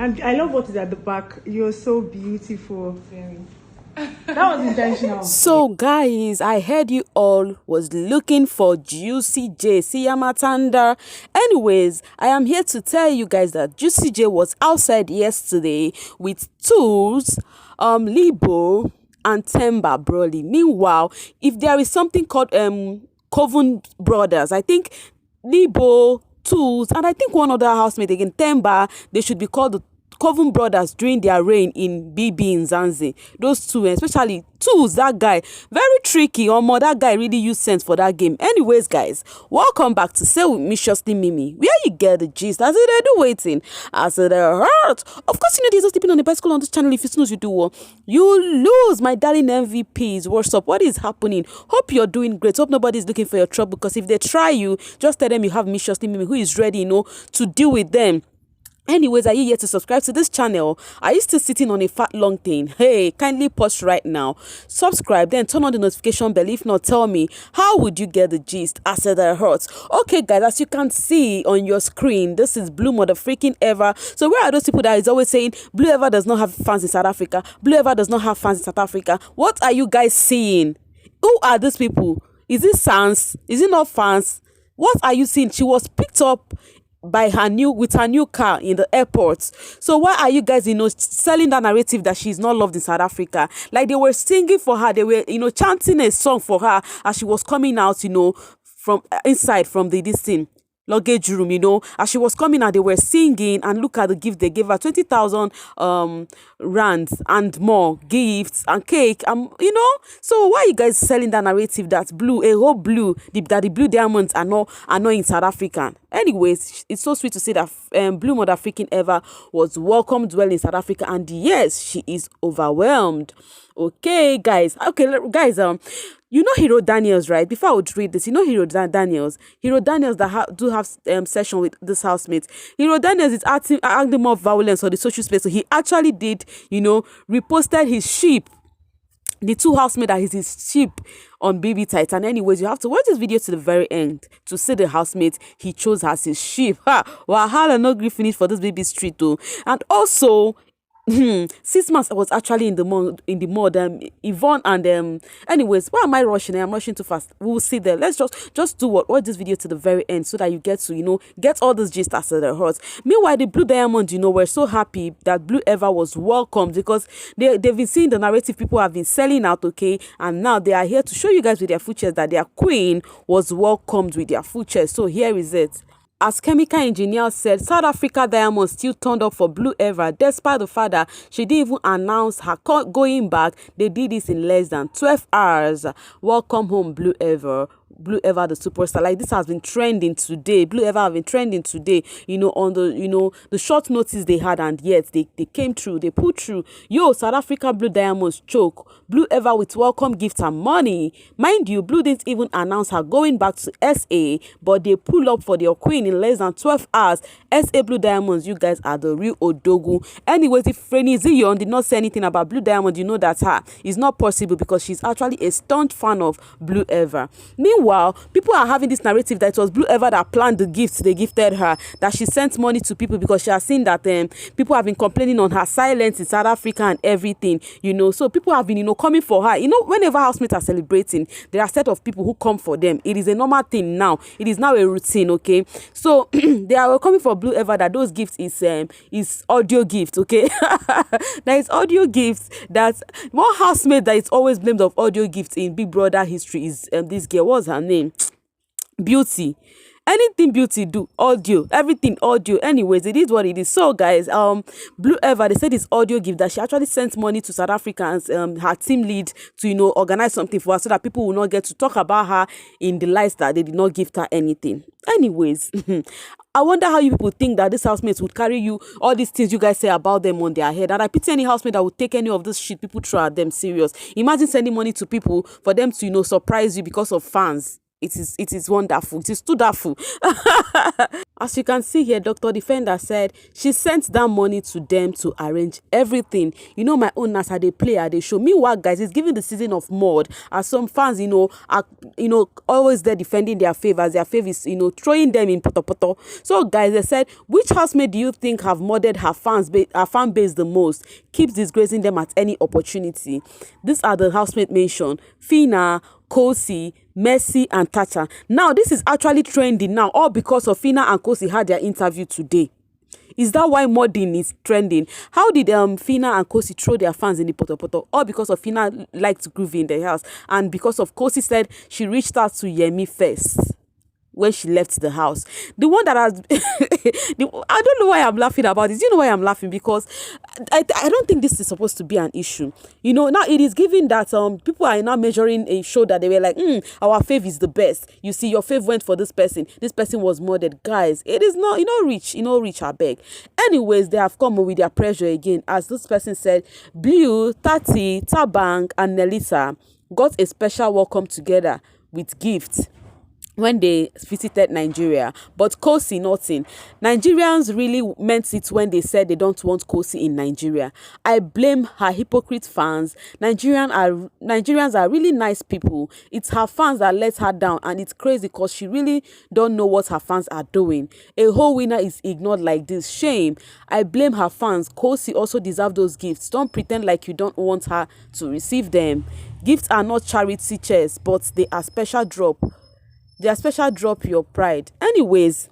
And I love what is at the back. You're so beautiful. Very. That was intentional. So guys, I heard you all was looking for Juicy J Siyamatanda. Anyways, I am here to tell you guys that Juicy J was outside yesterday with Tools, Libo and Temba Broly. Meanwhile, if there is something called Coven Brothers, I think Libo, Tools, and I think one other housemate again, Temba, they should be called the Coven Brothers during their reign in BB in Zanzi. Those two, especially Tools, that guy, very tricky. That guy really used sense for that game. Anyways, guys, welcome back to Say With Me Shortly Mimi, where you get the gist as they do waiting, as they hurt. Of course, you know there's no sleeping on the bicycle on this channel. If you snooze, you do well. You lose, my darling MVPs. What's up? What is happening? Hope you're doing great. Hope nobody's looking for your trouble, because if they try you, just tell them you have Me Shortly Mimi, who is ready, to deal with them. Anyways, are you yet to subscribe to this channel? Are you still sitting on a fat long thing? Hey, kindly pause right now, subscribe, then turn on the notification bell. If not, tell me, how would you get the gist as it hurts? Okay guys, as you can see on your screen, this is Blue Mother freaking Ever. So where are those people that is always saying Blue Ever does not have fans in South Africa? Blue Ever does not have fans in South Africa. What are you guys seeing? Who are these people? Is it fans? Is it not fans? What are you seeing? She was picked up by her new car in the airport. So why are you guys selling that narrative that she's not loved in South Africa? Like, they were singing for her, they were chanting a song for her as she was coming out from inside from this thing luggage room, as she was coming out, they were singing, and look at the gift they gave her, 20,000 rands and more gifts and cake, so why are you guys selling that narrative that that the blue diamonds are not in South Africa? Anyways, it's so sweet to say that Blue Mother freaking Ever was welcomed well in South Africa, and yes, she is overwhelmed. Okay guys, Hero Daniels, right? Before I would read this, Hero Daniels that do have session with this housemate. Hero Daniels is acting more violence on the social space, so he actually did, reposted his sheep, the two housemates that is his sheep, on bbtitan. Anyways, you have to watch this video to the very end to see the housemate he chose as his sheep. Wahala no gree finish for this baby street though. And also, Sismance was actually in the mud. Yvonne and anyways, why am I rushing? I'm rushing too fast. We will see there. Let's just do watch this video to the very end so that you get to get all this gist as it hurts. Meanwhile, the Blue Diamond, were so happy that Blue Ever was welcomed, because they've been seeing the narrative people have been selling out, okay, and now they are here to show you guys with their futures that their queen was welcomed with their futures. So here is it. As chemical engineer said, South Africa Diamond still turned up for Blue Ever, despite the fact that she didn't even announce her going back. They did this in less than 12 hours. Welcome home, Blue Ever. Blue Ever the superstar. Like, this has been trending today. Blue Ever have been trending today, on the the short notice they had, and yet they came through, they put through. South Africa Blue Diamonds choke Blue Ever with welcome gifts and money. Mind you, Blue didn't even announce her going back to SA, but they pull up for their queen in less than 12 hours. SA Blue Diamonds, you guys are the real Odogu. Anyways, if Freni Zion did not say anything about Blue Diamond, you know that it's not possible, because she's actually a staunch fan of Blue Ever. Meanwhile, people are having this narrative that it was Blue Ever that planned the gifts they gifted her, that she sent money to people because she has seen that people have been complaining on her silence in South Africa and everything, so people have been coming for her. Whenever housemates are celebrating, there are a set of people who come for them. It is a normal thing now. It is now a routine, okay? So they are coming for Blue Ever that those gifts is audio gifts, okay? There is audio gifts. That one housemate that is always blamed of audio gifts in Big Brother history is this girl. What's her name? Beauty. Anything Beauty do, audio, everything audio. Anyways, it is what it is. So guys, Blue Ever, they said it's audio gift that she actually sent money to South Africans, her team lead, to organize something for her, so that people will not get to talk about her in the lights that they did not gift her anything. Anyways, I wonder how you people think that these housemates would carry you all these things you guys say about them on their head. And I pity any housemate that would take any of this shit people throw at them serious. Imagine sending money to people for them to surprise you because of fans. it is wonderful. It is wonderful. As you can see here, Dr. Defender said she sent that money to them to arrange everything. You know, my own as they play, they show. Meanwhile, guys, it's giving the season of mud. As some fans, are always there defending their favors. Their favors, throwing them in poto. So, guys, they said, which housemate do you think have murdered her fan base the most? Keeps disgracing them at any opportunity. These are the housemates mentioned: Fina, Khosi, Mercy, and Tata. Now, this is actually trending now, all because of Fina and Khosi had their interview today. Is that why modding is trending? How did Fina and Khosi throw their fans in the poto? All because of Fina liked groovy in the house, and because of Khosi said she reached out to Yemi first when she left the house. The one that has I don't know why I'm laughing about this. You know why I'm laughing? Because I don't think this is supposed to be an issue. Now it is given that people are now measuring a show that they were like, our fave is the best. You see, your fave went for this person was murdered. Guys, it is not reach, I beg. Anyways, they have come with their pressure again, as this person said. Blue, Tati, Tabang, and Nelisa got a special welcome together with gifts when they visited Nigeria, but Khosi nothing. Nigerians really meant it when they said they don't want Khosi in Nigeria. I blame her hypocrite fans. Nigerians are really nice people. It's her fans that let her down, and it's crazy because she really don't know what her fans are doing. A whole winner is ignored like this. Shame. I blame her fans. Khosi also deserve those gifts. Don't pretend like you don't want her to receive them. Gifts are not charity chairs, but they are special drop. They are special drop your pride. Anyways,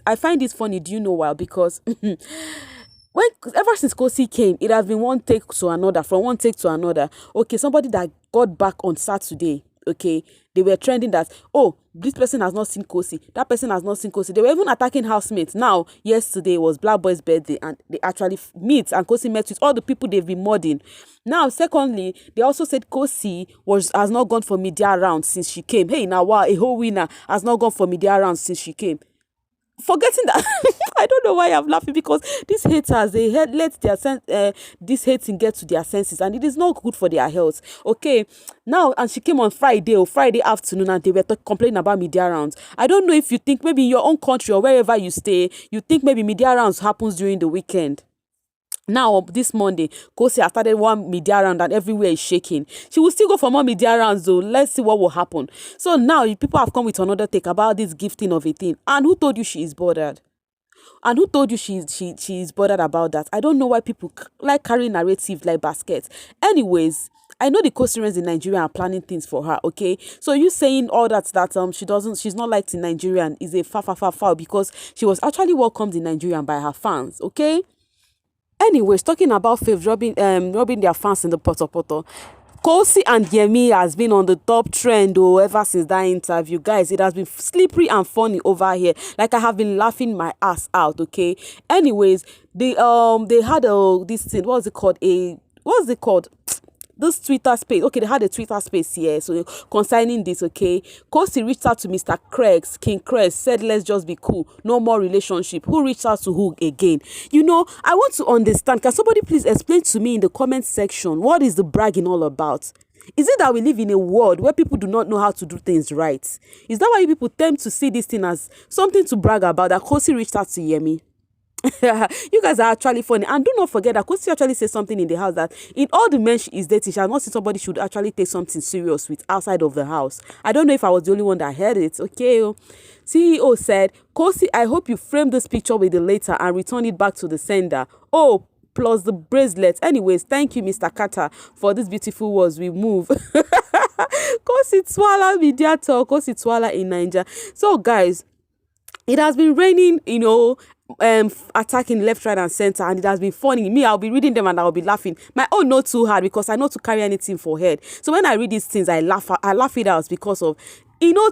I find this funny. Do you know why? Because ever since Khosi came, it has been from one take to another. Okay, somebody that got back on Saturday, okay, they were trending that, oh, this person has not seen Khosi, that person has not seen Khosi. They were even attacking housemates. Now, yesterday was Black Boy's birthday, and they actually meet, and Khosi met with all the people they've been modding. Now, secondly, they also said Khosi has not gone for media rounds since she came. Hey, now, wow, a whole winner has not gone for media rounds since she came. Forgetting that, I don't know why I'm laughing, because these haters, they let this hating get to their senses, and it is not good for their health. Okay, now, and she came on Friday afternoon, and they were complaining about media rounds. I don't know if you think maybe in your own country or wherever you stay, you think maybe media rounds happens during the weekend. Now, this Monday, Khosi has started one media round and everywhere is shaking. She will still go for more media rounds though. Let's see what will happen. So now, people have come with another take about this gifting of a thing. And who told you she is bothered? And who told you she is bothered about that? I don't know why people like carrying narrative like baskets. Anyways, I know the Khosians in Nigeria are planning things for her, okay? So you saying all that she's not liked in Nigeria is a foul, because she was actually welcomed in Nigeria by her fans, okay? Anyways, talking about faves robbing their fans in the poto. Khosi and Yemi has been on the top trend ever since that interview. Guys, it has been slippery and funny over here. Like, I have been laughing my ass out, okay? Anyways, they had this thing, what's it called? This Twitter space. Okay, they had a Twitter space here. So concerning this, okay, Khosi reached out to Mr. King Craig, said, let's just be cool. No more relationship. Who reached out to who again? I want to understand. Can somebody please explain to me in the comment section, what is the bragging all about? Is it that we live in a world where people do not know how to do things right? Is that why people tend to see this thing as something to brag about, that Khosi reached out to Yemi? You guys are actually funny. And do not forget that Khosi actually said something in the house, that in all the men she is dating, she has not seen somebody should actually take something serious with outside of the house. I don't know if I was the only one that heard it. Okay. CEO said, Khosi, I hope you frame this picture with the letter and return it back to the sender. Oh, plus the bracelet. Anyways, thank you, Mr. Carter, for these beautiful words. We move. Khosi Twala media talk. Khosi Twala in Nigeria. So guys, it has been raining, attacking left, right, and center, and it has been funny. Me, I'll be reading them and I'll be laughing. My own not too hard, because I know to carry anything for head. So when I read these things, I laugh it out because of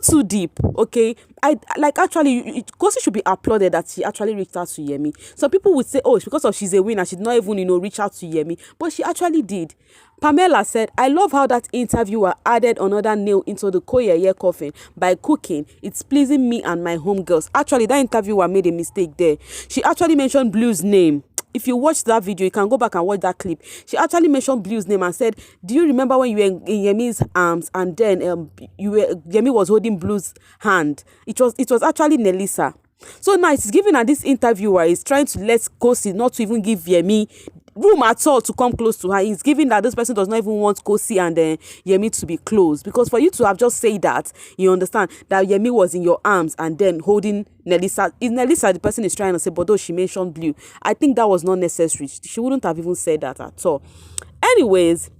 too deep. Okay, Khosi should be applauded that she actually reached out to Yemi. Some people would say, oh, it's because she's a winner, she did not even reach out to Yemi, but she actually did. Pamela said, I love how that interviewer added another nail into the Koyeye coffin by cooking. It's pleasing me and my homegirls. Actually, that interviewer made a mistake there. She actually mentioned Blue's name. if you watch that video, you can go back and watch that clip. She actually mentioned Blue's name and said, do you remember when you were in Yemi's arms and then Yemi was holding Blue's hand? It was actually Nelisa. So now it's giving her this interviewer is trying to let Khosi not to even give Yemi room at all to come close to her. He's giving that this person does not even want Khosi and Yemi to be close, because for you to have just said that, you understand that Yemi was in your arms and then holding Nelisa. Is Nelisa the person is trying to say, but though she mentioned Blue, I think that was not necessary. She wouldn't have even said that at all. Anyways,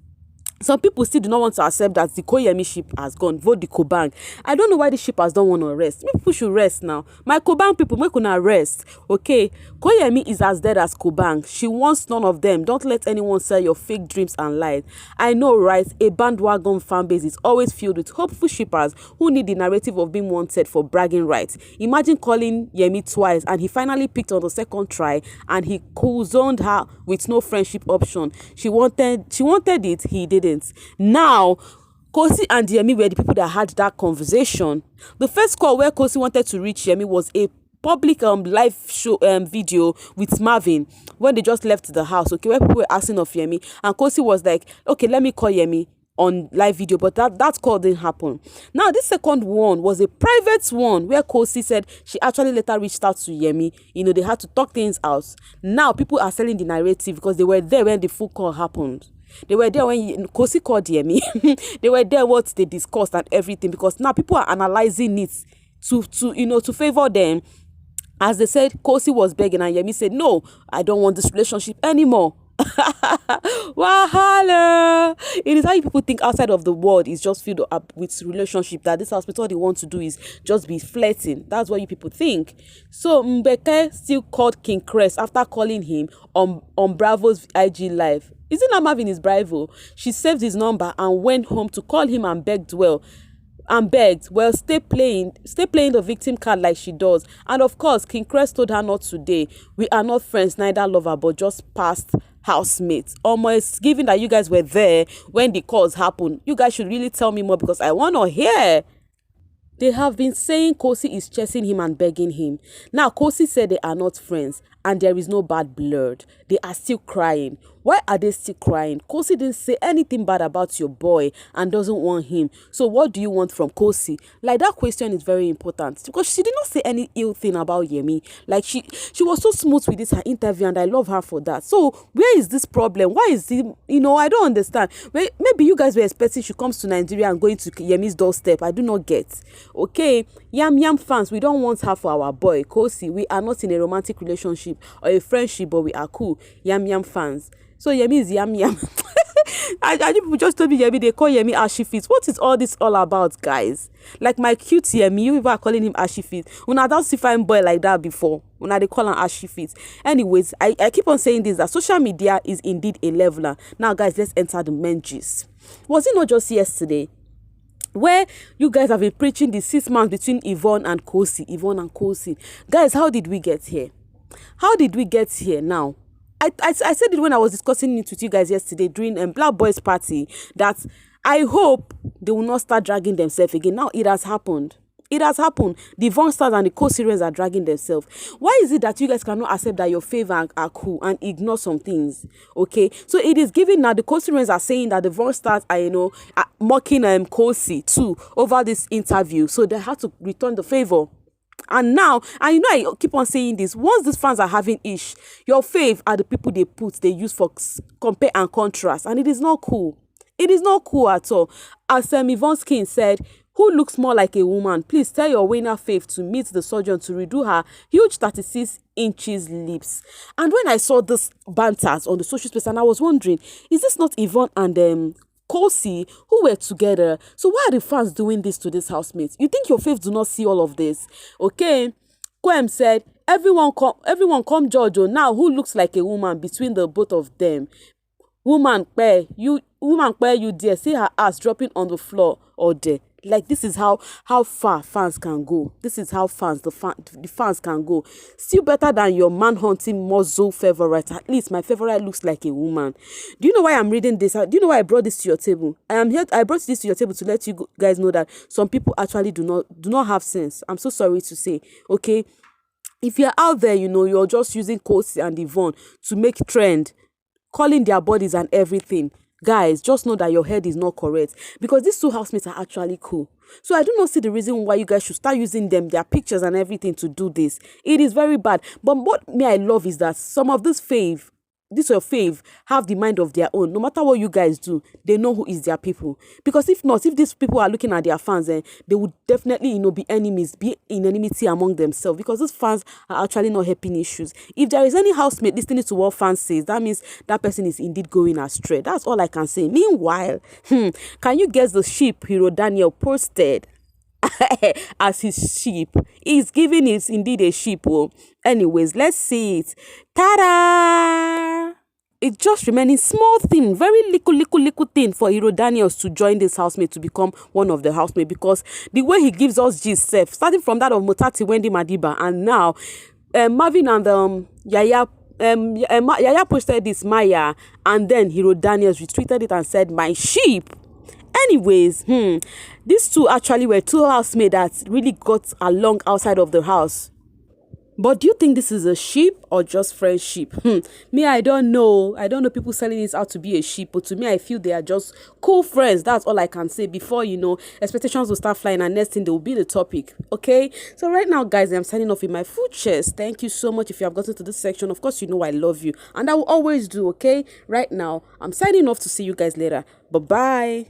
some people still do not want to accept that the Koyemi ship has gone. Vote the Kobang. I don't know why the ship has don't want to rest. People should rest now. My Kobang people, make una rest. Okay? Koyemi is as dead as Kobang. She wants none of them. Don't let anyone sell your fake dreams and lies. I know, right? A bandwagon fan base is always filled with hopeful shippers who need the narrative of being wanted for bragging rights. Imagine calling Yemi twice and he finally picked on the second try and he cool-zoned her with no friendship option. She wanted it, he didn't. Now, Khosi and Yemi were the people that had that conversation. The first call where Khosi wanted to reach Yemi was a public live show video with Marvin when they just left the house, okay, where people were asking of Yemi, and Khosi was like, okay, let me call Yemi on live video, but that call didn't happen. Now this second one was a private one where Khosi said she actually later reached out to Yemi. You know, they had to talk things out. Now people are selling the narrative because they were there when the full call happened. They were there when Khosi called Yemi. They were there what they discussed and everything, because now people are analyzing it to favor them. As they said, Khosi was begging and Yemi said, no, I don't want this relationship anymore. Wahala. It is how people think outside of the world is just filled up with relationship, that this hospital all they want to do is just be flirting. That's what you people think. So Mbeke still called King Crest after calling him on Bravo's IG live. Isn't that Marvin is Bravo? She saved his number and went home to call him and begged, stay playing the victim card like she does. And of course, King Crest told her not today. We are not friends, neither lover, but just past housemates. Almost given that you guys were there when the calls happened, you guys should really tell me more, because I want to hear. They have been saying Khosi is chasing him and begging him. Now, Khosi said they are not friends and there is no bad blood. They are still crying. Why are they still crying? Khosi didn't say anything bad about your boy and doesn't want him. So what do you want from Khosi? Like, that question is very important, because she did not say any ill thing about Yemi. Like, she was so smooth with this her interview, and I love her for that. So where is this problem? Why is it, I don't understand. Maybe you guys were expecting she comes to Nigeria and going to Yemi's doorstep. I do not get. Okay, Yam fans, we don't want her for our boy Khosi. We are not in a romantic relationship or a friendship, but we are cool. Yam fans. So Yemi is Yam. I people just told me Yemi, they call Yemi Ashy Feet. What is all this all about, guys? Like my cute Yemi, you people are calling him Ashy Feet. When I don't see fine boy like that before, when they call him Ashy Feet. Anyways, I keep on saying this, that social media is indeed a leveler. Now, guys, let's enter the main gist. Was it not just yesterday where you guys have been preaching the 6 months between Yvonne and Khosi? Guys, how did we get here? How did we get here now? I said it when I was discussing it with you guys yesterday during Black Boys Party, that I hope they will not start dragging themselves again. Now it has happened. It has happened. The Yvonestarz and the co-serials are dragging themselves. Why is it that you guys cannot accept that your favor are cool and ignore some things? Okay, so it is given now. The co-serials are saying that the Yvonestarz are mocking Khosi too over this interview, so they have to return the favor. And now, and I keep on saying this, once these fans are having ish, your fave are the people they use for compare and contrast, and it is not cool. It is not cool at all. As Yvonne's King said, who looks more like a woman, please tell your winner fave to meet the surgeon to redo her huge 36 inches lips. And when I saw this banters on the social space, and I was wondering, is this not Yvonne and Khosi who were together? So why are the fans doing this to these housemates? You think your faves do not see all of this? Okay, Kwem said, everyone come judge now who looks like a woman between the both of them. Woman you dare see her ass dropping on the floor or there. Like, this is how far fans can go. This is how the fans can go. Still better than your man-hunting muzzle favorite. At least my favorite looks like a woman. Do you know why I'm reading this? Do you know why I brought this to your table? I brought this to your table to let you guys know that some people actually do not have sense. I'm so sorry to say. Okay. If you're out there, you're just using Khosi and Yvonne to make trend, calling their bodies and everything, guys, just know that your head is not correct, because these two housemates are actually cool. So I do not see the reason why you guys should start using their pictures and everything to do this. It is very bad. But what me I love is that some of this your fave have the mind of their own. No matter what you guys do, they know who is their people. Because if not, if these people are looking at their fans, they would definitely, be enemies, be in enmity among themselves. Because these fans are actually not helping issues. If there is any housemate listening to what fans says, that means that person is indeed going astray. That's all I can say. Meanwhile, can you guess the sheep Hero Daniel posted as his sheep? He's giving it indeed a sheep. Oh, anyways, let's see it. Ta-da! It just remaining small thing, very little thing for Hero Daniels to join this housemate, to become one of the housemate, because the way he gives us gist, starting from that of Motati, Wendy Madiba, and now Marvin and Yaya. Yaya posted this Maya, and then Hero Daniels retweeted it and said, "My sheep." Anyways, these two actually were two housemates that really got along outside of the house. But do you think this is a sheep or just friendship? Me, I don't know. I don't know people selling this out to be a sheep, but to me, I feel they are just cool friends. That's all I can say before, expectations will start flying, and next thing they will be the topic. Okay? So right now, guys, I'm signing off in my full chest. Thank you so much if you have gotten to this section. Of course, you know I love you, and I will always do, okay? Right now, I'm signing off to see you guys later. Bye-bye.